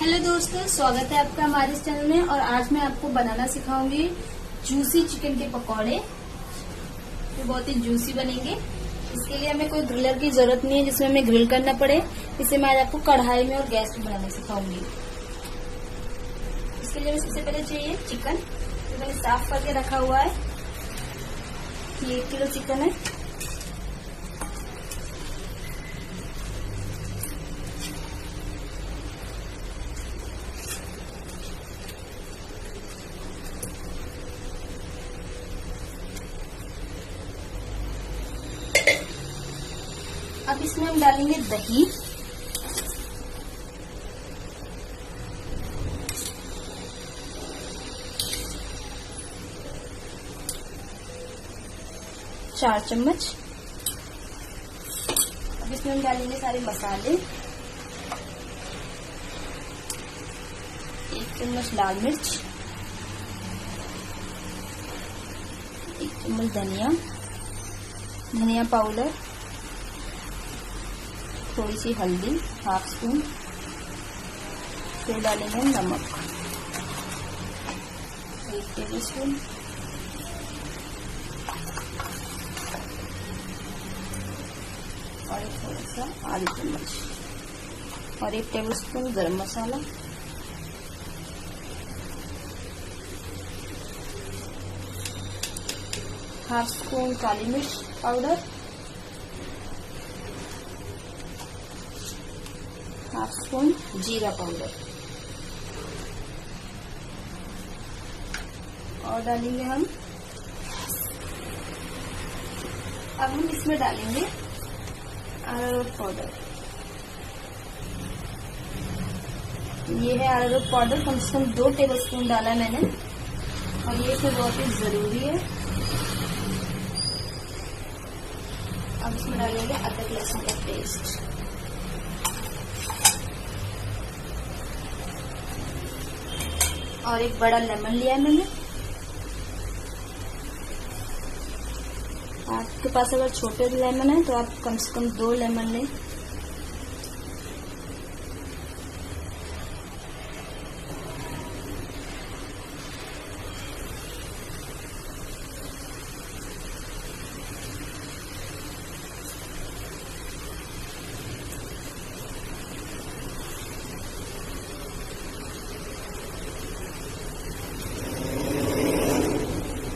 Hello दोस्तों, स्वागत है आपका हमारे इस चैनल में। और आज मैं आपको बनाना सिखाऊंगी जूसी चिकन के पकौड़े। ये बहुत ही जूसी बनेंगे। इसके लिए हमें कोई ग्रिलर की जरूरत नहीं है जिसमें हमें ग्रिल करना पड़े। इसे मैं आज आपको कढ़ाई में और गैस पे बनाना सिखाऊंगी। इसके लिए हमें सबसे पहले चाहिए चिकन, जो मैंने साफ करके रखा हुआ है। ये 1 किलो चिकन है। अब इसमें हम डालेंगे दही, चार चम्मच। अब इसमें हम डालेंगे सारे मसाले। 1 चम्मच लाल मिर्च, 1 चम्मच धनिया पाउडर, थोड़ी सी हल्दी, हाफ स्पून। फिर डालेंगे नमक 1 टेबल स्पून, और थोड़ा सा आधी चम्मच, और 1 टेबल स्पून गरम मसाला, हाफ स्पून काली मिर्च पाउडर, हाफ स्पून जीरा पाउडर, और डालेंगे हम। अब हम इसमें डालेंगे अरारोट पाउडर। ये है अरारोट पाउडर, कम से कम 2 टेबल स्पून डाला मैंने, और ये इसमें बहुत ही जरूरी है। अब इसमें डालेंगे अदरक लहसुन का पेस्ट, और 1 बड़ा लेमन लिया है मैंने। आपके पास अगर छोटे लेमन है तो आप कम से कम 2 लेमन लें।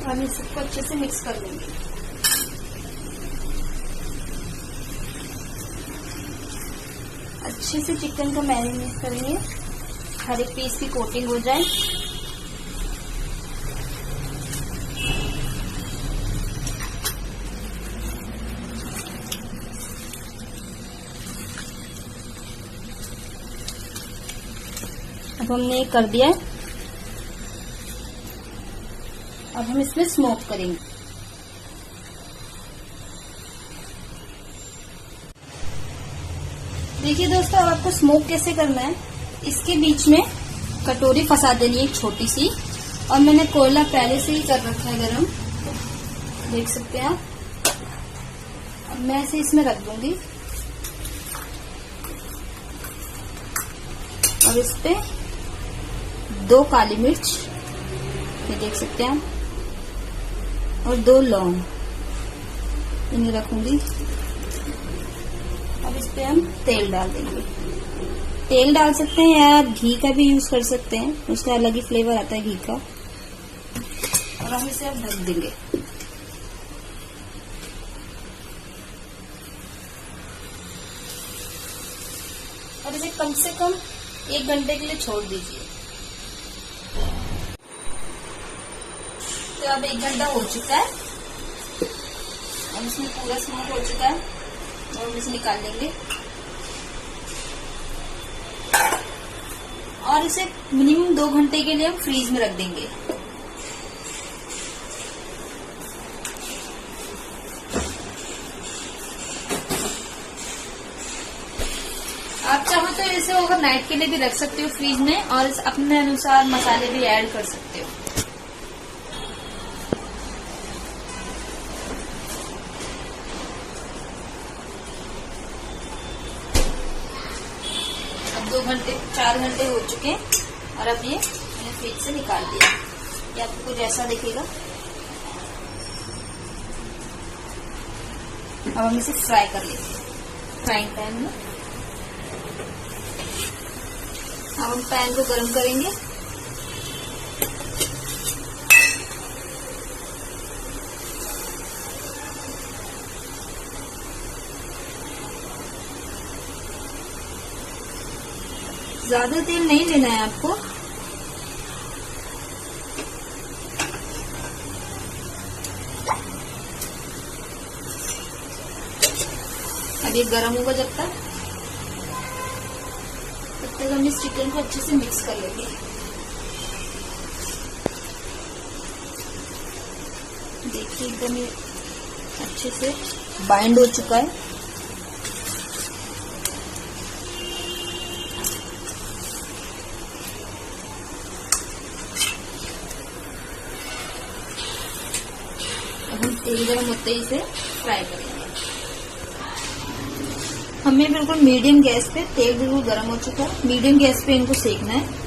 हम इसको अच्छे से मिक्स कर देंगे। अच्छे से चिकन को मैरिनेट करेंगे, हर एक पीस की कोटिंग हो जाए। अब हमने ये कर दिया है। अब हम इसमें स्मोक करेंगे। देखिए दोस्तों, अब आपको स्मोक कैसे करना है। इसके बीच में कटोरी फंसा देनी है, एक छोटी सी, और मैंने कोयला पहले से ही कर रखा है गरम, देख सकते हैं आप। अब मैं इसे इसमें रख दूंगी, और इस पे 2 काली मिर्च, ये देख सकते हैं आप, और 2 लौंग इन्हें रखूंगी। अब इस पे हम तेल डाल देंगे। तेल डाल सकते हैं या आप घी का भी यूज कर सकते हैं, उसका अलग ही फ्लेवर आता है घी का। और हम इसे अब ढक देंगे। और इसे कम से कम 1 घंटे के लिए छोड़ दीजिए। तो अब 1 घंटा हो चुका है, और इसमें पूरा स्मोक हो चुका है, और हम इसे निकाल लेंगे। और इसे मिनिमम 2 घंटे के लिए हम फ्रीज में रख देंगे। आप चाहो तो इसे ओवरनाइट के लिए भी रख सकते हो फ्रीज में, और अपने अनुसार मसाले भी ऐड कर सकते हो। 4 घंटे हो चुके हैं और अब ये मैंने फ्रिज से निकाल दिया। ये आपको कुछ ऐसा दिखेगा। अब हम इसे फ्राई कर लेते हैं फ्राइंग पैन में। अब हम पैन को गर्म करेंगे। ज्यादा तेल नहीं लेना है आपको। अब ये गर्म होगा जब तक हम इस चिकन को अच्छे से मिक्स कर लेंगे। देखिए एकदम ये अच्छे से बाइंड हो चुका है। तेल गर्म होते ही इसे फ्राई करेंगे। हमें बिल्कुल मीडियम गैस पे, तेल बिल्कुल गर्म हो चुका है, मीडियम गैस पे इनको सेकना है।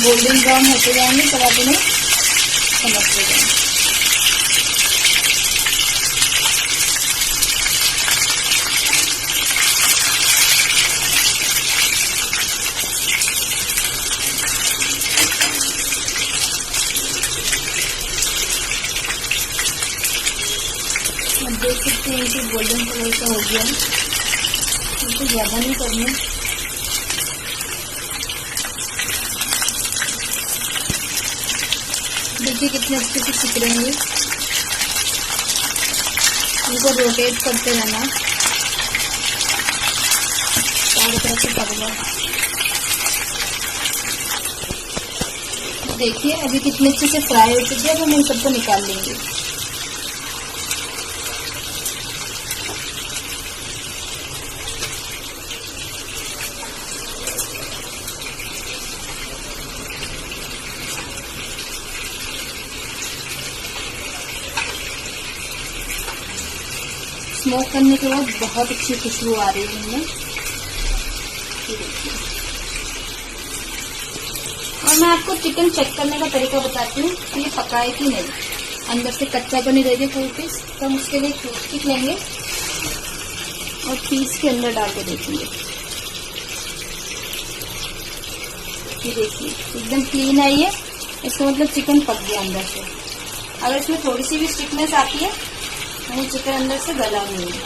गोल्डन ब्राउन होते जाएंगे तब आप इन्हें समझते जाएंगे। आप देख सकते हैं कि गोल्डन कलर का हो गया है। इनको ज्यादा नहीं करना। देखिए कितने अच्छे से सिक रहे हैं। इनको रोटेट करते रहना चारों तरफ से पक जाए। देखिए अभी कितने अच्छे से फ्राई हो चुके हैं। अब हम इन सबको निकाल लेंगे। स्मोक करने के बाद बहुत अच्छी खुशबू आ रही है इनमें। और मैं आपको चिकन चेक करने का तरीका बताती हूँ कि ये पका है कि नहीं, अंदर से कच्चा तो नहीं रह गया कोई पीस। तो हम उसके लिए टूथपिक लेंगे और पीस के अंदर डाल के देखेंगे। ये देखिए एकदम क्लीन आई है। इसका मतलब चिकन पक गया अंदर से। अगर इसमें थोड़ी सी भी स्टिकनेस आती है वो चिकन अंदर से गला नहीं है।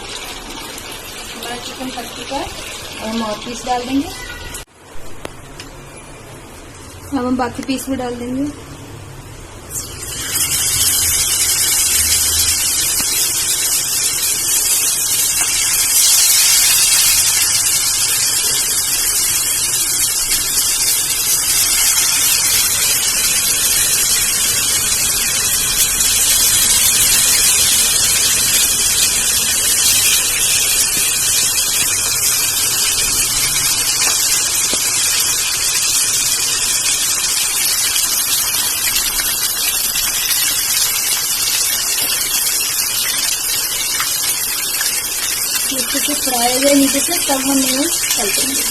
हमारा चिकन पक चुका है और हम और पीस डाल देंगे। अब हम बाकी पीस भी डाल देंगे। अच्छे से फ्राई हो जाए नीचे से तब हम इन्हें पलटेंगे।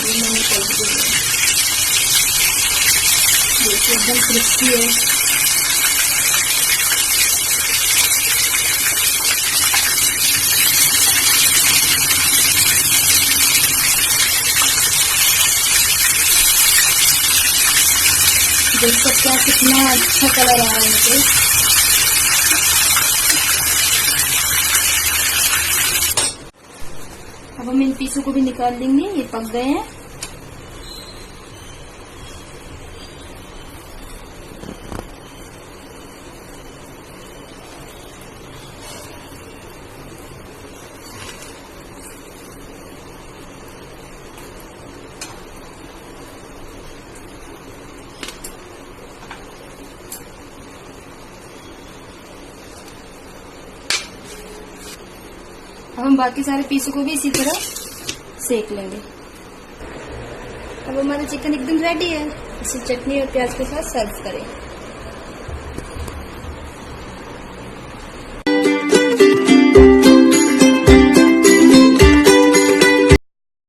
मैंने पलट दिया। देखिए एकदम क्रिस्पी है। देख सकते हैं कितना अच्छा कलर आ रहा है इनके। अब हम इन पीसों को भी निकाल देंगे, ये पक गए हैं। अब हम बाकी सारे पीसों को भी इसी तरह सेक लेंगे। अब हमारा चिकन एकदम रेडी है, इसे चटनी और प्याज के साथ सर्व करें।